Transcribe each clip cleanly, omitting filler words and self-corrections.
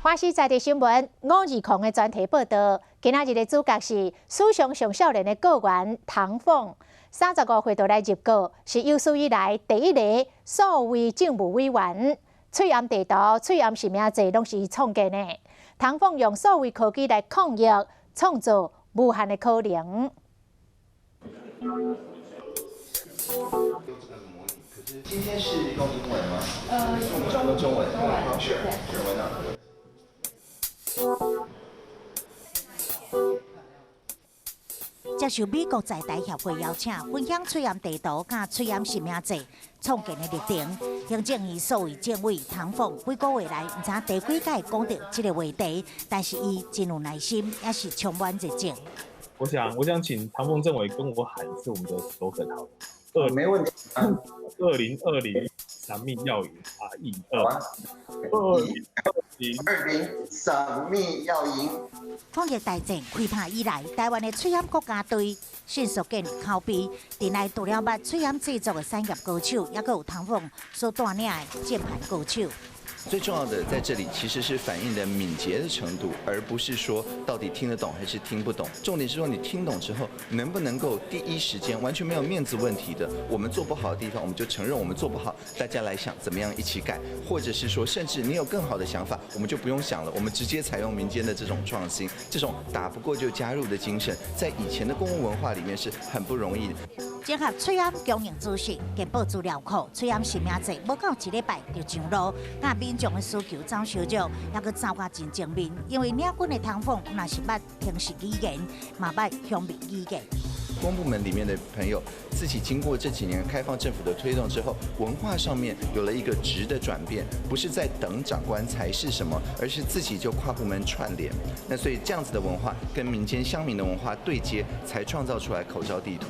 华视在地新闻520的专题报道，今仔日的主角是史上上少年的国员唐凤，35岁就来入阁，是有史以来第一个数位政务委员。翠暗地图、翠暗实名制拢是伊创建的。唐凤用数位科技来抗疫，创造无限的可能。今天是用英文吗？中文。是文档。接受美国在台协会邀请，分享翠暗地图甲翠暗实名制创建的历程。行政院数位政委唐凤几个月来，唔知第几届讲到这个话题，但是伊真有耐心，也是充满热情。我想请唐凤政委跟我喊一次我们的slogan好了。没问题。2020闪密要赢2020闪密要赢。抗疫大战开打以来，台湾的翠暗国家队迅速建立口碑。近来除了捌翠暗制作的产业高手，也有唐凤所带领的键盘高手。最重要的在这里其实是反映的敏捷的程度，而不是说到底听得懂还是听不懂。重点是说你听懂之后，能不能够第一时间完全没有面子问题的，我们做不好的地方，我们就承认我们做不好，大家来想怎么样一起改，或者是说，甚至你有更好的想法，我们就不用想了，我们直接采用民间的这种创新，这种打不过就加入的精神，在以前的公务文化里面是很不容易的。结合翠暗供应资讯、健保资料库、翠暗实名制，无到1礼拜就上路。那民众的需求走小少，也佮走甲真正面。因为领军的唐凤，若是捌平时语言，嘛捌乡民语言。公部门里面的朋友自己经过这几年开放政府的推动之后，文化上面有了一个质的转变，不是在等长官才是什么，而是自己就跨部门串联。那所以这样子的文化跟民间乡民的文化对接，才创造出来口罩地图。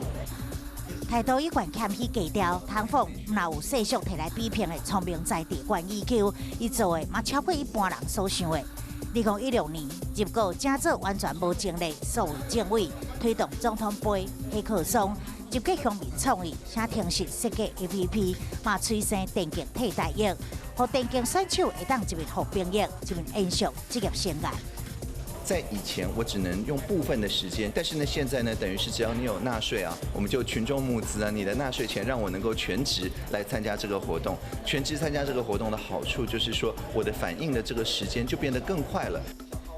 态度一贯谦虚低调，唐凤若有世俗摕来比拼的聪明在地管 EQ， 伊做的嘛超过一般人所想的。2016年入阁正做完全无经历数位政委，推动总统杯、黑客松，集结乡民创意，且停实设计 APP， 嘛催生电竞替代役，互电竞选手会当一面服兵役，一面延续职业生涯。在以前，我只能用部分的时间，但是呢，现在呢，等于是只要你有纳税啊，我们就群众募资啊，你的纳税钱让我能够全职来参加这个活动。全职参加这个活动的好处就是说，我的反应的这个时间就变得更快了。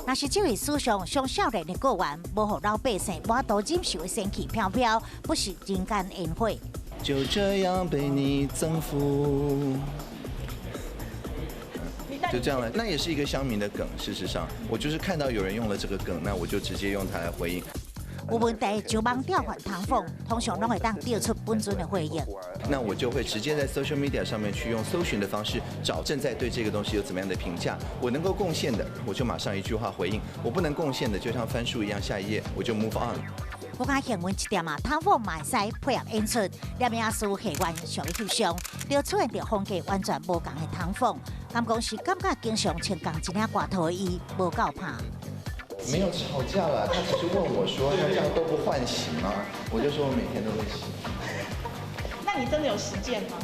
若是这位史上上少年的国员，无互老百姓满肚忍受的仙气飘飘，不是人间宴会。就这样被你征服。就这样了，那也是一个乡民的梗。事实上，我就是看到有人用了这个梗，那我就直接用它来回应。有问题就忙调换唐凤，通常拢会当调出本尊的回应。那我就会直接在 social media 上面去用搜寻的方式找正在对这个东西有怎么样的评价。我能够贡献的，我就马上一句话回应；我不能贡献的，就像翻书一样，下一页我就 move on。我讲幸运一点嘛，唐凤嘛会使配合演出，念雅思戏员上去翕相，就出现着风格完全无同的唐凤。甘公是感觉经常穿同一领外套的伊无够怕。没有吵架了，他只是问我说：“他这样都不换洗吗？”我就说我每天都会洗。那你真的有实践吗？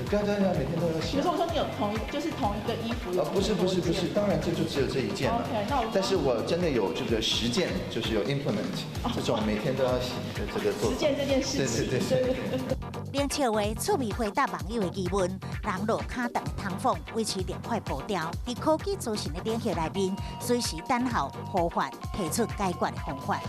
对，每天都有洗。比如说，我说你有同一个衣服有？不是，当然这就只有这一件了。OK， 那但是我真的有这个实践，就是有 implement 这种每天都要洗的这个做法。实践这件事情。对。冷笑话趣味回答网友的疑问，人落卡档的唐凤维持连块步调，在科技资讯的领域内面，随时等候呼唤，提出解决的方法。